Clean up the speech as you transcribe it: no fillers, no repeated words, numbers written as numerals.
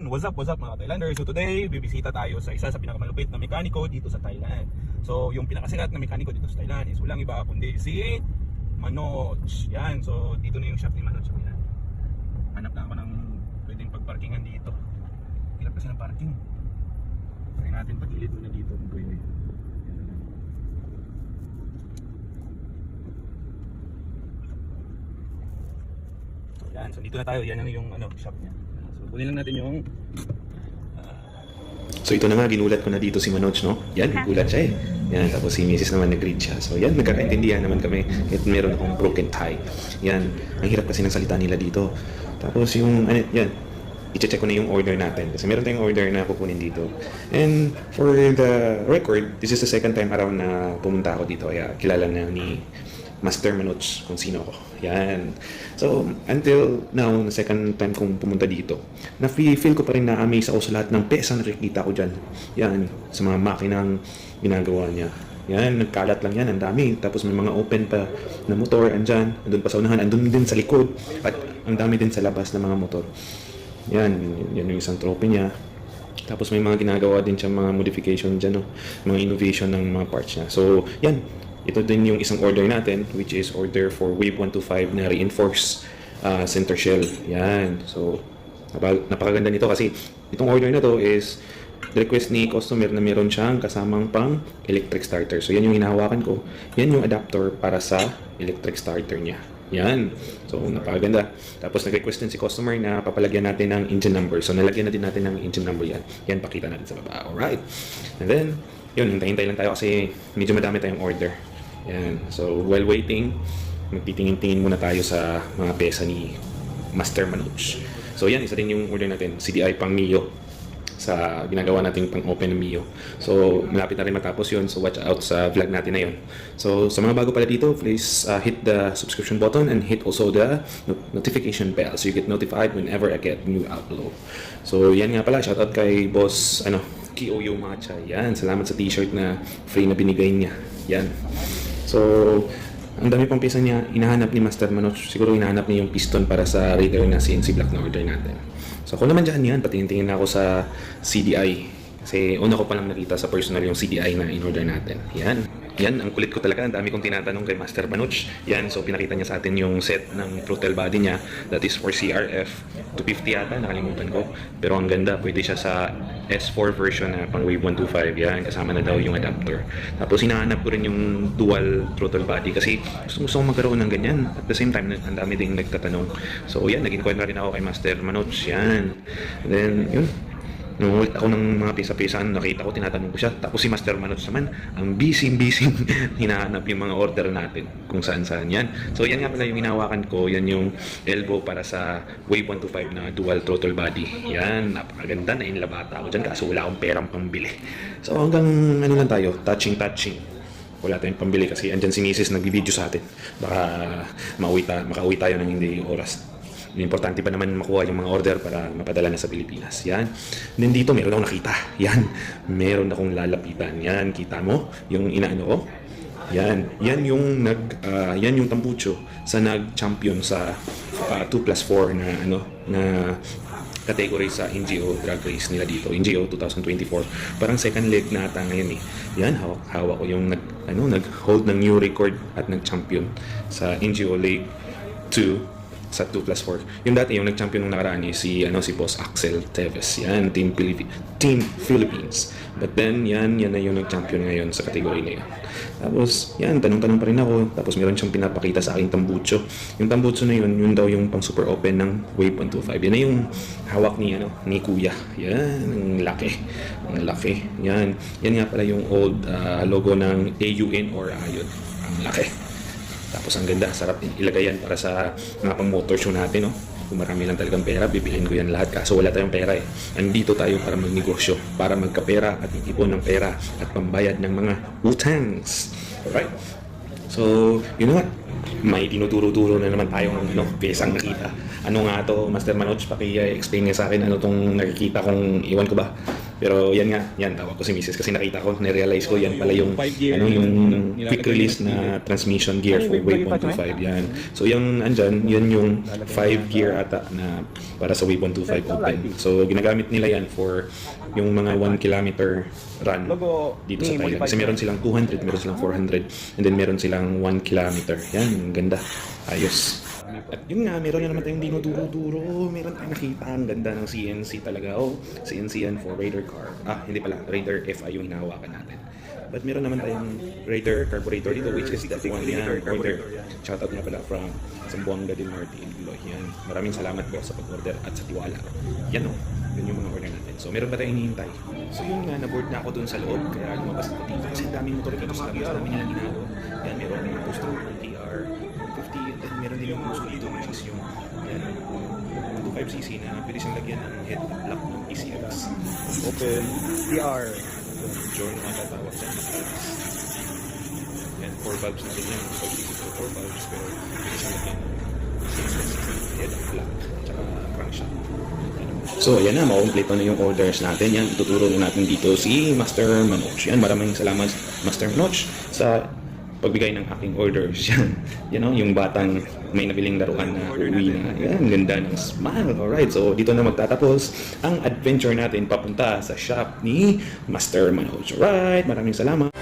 What's up mga Thailander? So today, bibisita tayo sa isa sa pinakamalupit na mekaniko dito sa Thailand. So yung pinakasikat na mekaniko dito sa Thailand is walang iba kundi si Manoj. Yan, so dito na yung shop ni Manoj. Yan. Hanap na ako ng pwedeng pagparkingan dito. Hirap kasi ng parking. Try natin pagilid muna dito kung pwede. Yan, so dito na tayo. Yan yung shop niya. So kunin lang natin yung So ito na nga, ginulat ko na dito si Manoj, no? Yan, gulat siya eh. Yan, tapos si Mrs. naman nag-greet siya. So yan, nagkakaintindihan naman kami. Kahit meron akong broken tie. Yan, ang hirap kasi ng salita nila dito. Tapos yung, yan, i-check ko na yung order natin. Kasi meron tayong order na kukunin dito. And for the record, this is the second time around na pumunta ako dito. Kaya kilala na ni Master Manoj kung sino ako. Yan. So, until now, na second time kong pumunta dito, na-feel ko pa rin na-amaze ako sa lahat ng pesa na nakikita ko dyan. Yan, sa mga makinang ginagawa niya. Yan, nagkalat lang yan, ang dami. Tapos may mga open pa na motor, andyan, andun pa sa unahan, andun din sa likod, at ang dami din sa labas ng mga motor. Yan, yan yung isang trophy niya. Tapos may mga ginagawa din siya, mga modification dyan, no? Mga innovation ng mga parts niya. So, yan. Ito din yung isang order natin, which is order for Wave 125 na reinforced center shell. Yan. So, napakaganda nito kasi itong order na to is request ni customer na meron siyang kasamang pang electric starter. So, yan yung hinahawakan ko. Yan yung adapter para sa electric starter niya. Yan. So, napakaganda. Tapos, nag-request din si customer na papalagyan natin ng engine number. So, nalagyan na din natin ng engine number yan. Yan, pakita natin sa baba. Alright. And then, yun, hintay-hintay lang tayo kasi medyo madami tayong order. Yan. So, while waiting, magtitingin-tingin muna tayo sa mga pesa ni Master Manoj. So, yan. Isa din yung order natin. CDI pang Mio. Sa ginagawa natin pang open na Mio. So, malapit na rin matapos yun. So, watch out sa vlog natin na yun. So, sa mga bago pala dito, please hit the subscription button and hit also the notification bell so you get notified whenever I get new upload. So, yan nga pala. Shoutout kay Boss, Kiyoyo Matcha. Yan. Salamat sa t-shirt na free na binigay niya. Yan. So, ang dami pang pesa niya, hinahanap ni Master Manoj. Siguro hinahanap niya yung piston para sa radar na CNC block na order natin. So, ako naman dyan yan, patingin-tingin na ako sa CDI. Kasi una ko palang nakita sa personal yung CDI na in-order natin. Yan. Yan, ang kulit ko talaga. Ang dami kong tinatanong kay Master Manoj. Yan, so pinakita niya sa atin yung set ng throttle body niya. That is for CRF. 250 yata, nakalimutan ko. Pero ang ganda, pwede siya sa S4 version na pang Wave 125. Yan, kasama na daw yung adapter. Tapos hinahanap ko rin yung dual throttle body kasi gusto ko magkaroon ng ganyan. At the same time, ang dami ding nagtatanong. So yan, nag-inquire na rin ako kay Master Manoj. Yan. And then, yun. Nung ulit ako ng mga pisa-pisaan, nakita ko, tinatanong ko siya. Tapos si Master Manoj naman, ang busy hinahanap yung mga order natin kung saan-saan yan. So yan nga pala yung hinahawakan ko, yan yung elbow para sa Wave 125 na dual throttle body. Yan, napakaganda na inlabata ako dyan kaso wala akong perang pambili. So hanggang ano lang tayo, touching. Wala tayong pambili kasi andyan si Mrs. nag-video sa atin. Baka makauwi tayo ng hindi oras. Importante pa naman makuha yung mga order para mapadala na sa Pilipinas. Yan. Then dito meron akong nakita. Yan. Meron akong lalapitan. Yan. Kita mo? Yung inaano ko? Yan. Yan yung yan yung tambucho sa nag-champion sa 2+4 na category sa NGO drag race nila dito. NGO 2024. Parang second leg na ata ngayon eh. Yan. Hawak ko yung nag-hold ng new record at nag-champion sa NGO League 2 sa 2+4. Yung dati, yung nag-champion nung nakaraan si Boss Axel Teves. Yan, Team Philippines. But then, yan na yung nag-champion ngayon sa category na yun. Tapos, yan, tanong-tanong pa rin ako. Tapos, meron siyang pinapakita sa aking tambucho. Yung tambucho na yun daw yung pang super open ng Wave 125. Yan na yung hawak ni Kuya. Yan, ang laki. Ang laki. Yan nga pala yung old logo ng AUN or AYUN. Ang laki. Tapos ang ganda, sarap ilagay yan para sa mga pang motor show natin, no? Kung marami lang talagang pera, bibilhin ko yan lahat. Kaso wala tayong pera eh. Andito tayo para magnegosyo, para magkapera at ipon ng pera at pambayad ng mga utangs. Alright? So, yun nga. May tinuturo-turo na naman tayong pesang nakita. Ano nga to, Master Manoj? Paki-explain nga sa akin ano tong nakikita kong, iwan ko ba? Pero yan nga, yan tawag ko si Mrs. kasi nakita ko, na-realize ko yan pala yung yung quick release na transmission gear for Wave 125 yan. So yung andyan, yun yung 5 gear ata na para sa Wave 125 open. So ginagamit nila yan for yung mga 1 kilometer run dito sa Thailand. Kasi meron silang 200, meron silang 400, and then meron silang 1 kilometer. Yan, ganda. Ayos. At yun nga, meron na naman tayong dinuduro-duro. Meron tayong nakita. Ang ganda ng CNC talaga. Oh, CNC yan for Raider car. Hindi pala. Raider FI yung hinahawakan natin. But meron naman tayong Raider carburetor dito, which is that one yan. Order. Shoutout nga pala from Zamboanga del Norte, Iloilo. Yan. Maraming salamat po sa pag-order at sa tiwala. Yan o. Yun yung mga order natin. So meron ba tayong hinihintay? So yun nga, na-board na ako dun sa loob. Kaya lumabas ako dito. Kasi ang daming motor dito sa labas. Ang dami nilang ginagawa. Yan, meron yung booster ng TR 50. And then meron din yung puso dito, which is yung yan, 25cc na pwede siyang lagyan ng head block ng PCX. Open TR. Join ang tatawag sa yan, 4 valves na din yan. 5cc to 4 valves. Pero pwede siyang lagyan ng 6 head block. Tsaka crankshaft. So, ayan na, makomplete na yung orders natin. Yan, tuturo na natin dito si Master Manoj. Yan, maraming salamat Master Manoj sa pagbigay ng aking orders. Yan, you know, yung batang may nabiling laruan na uwi na. Yan, ganda ng smile. Alright, so dito na magtatapos ang adventure natin papunta sa shop ni Master Manoj. Alright, maraming salamat.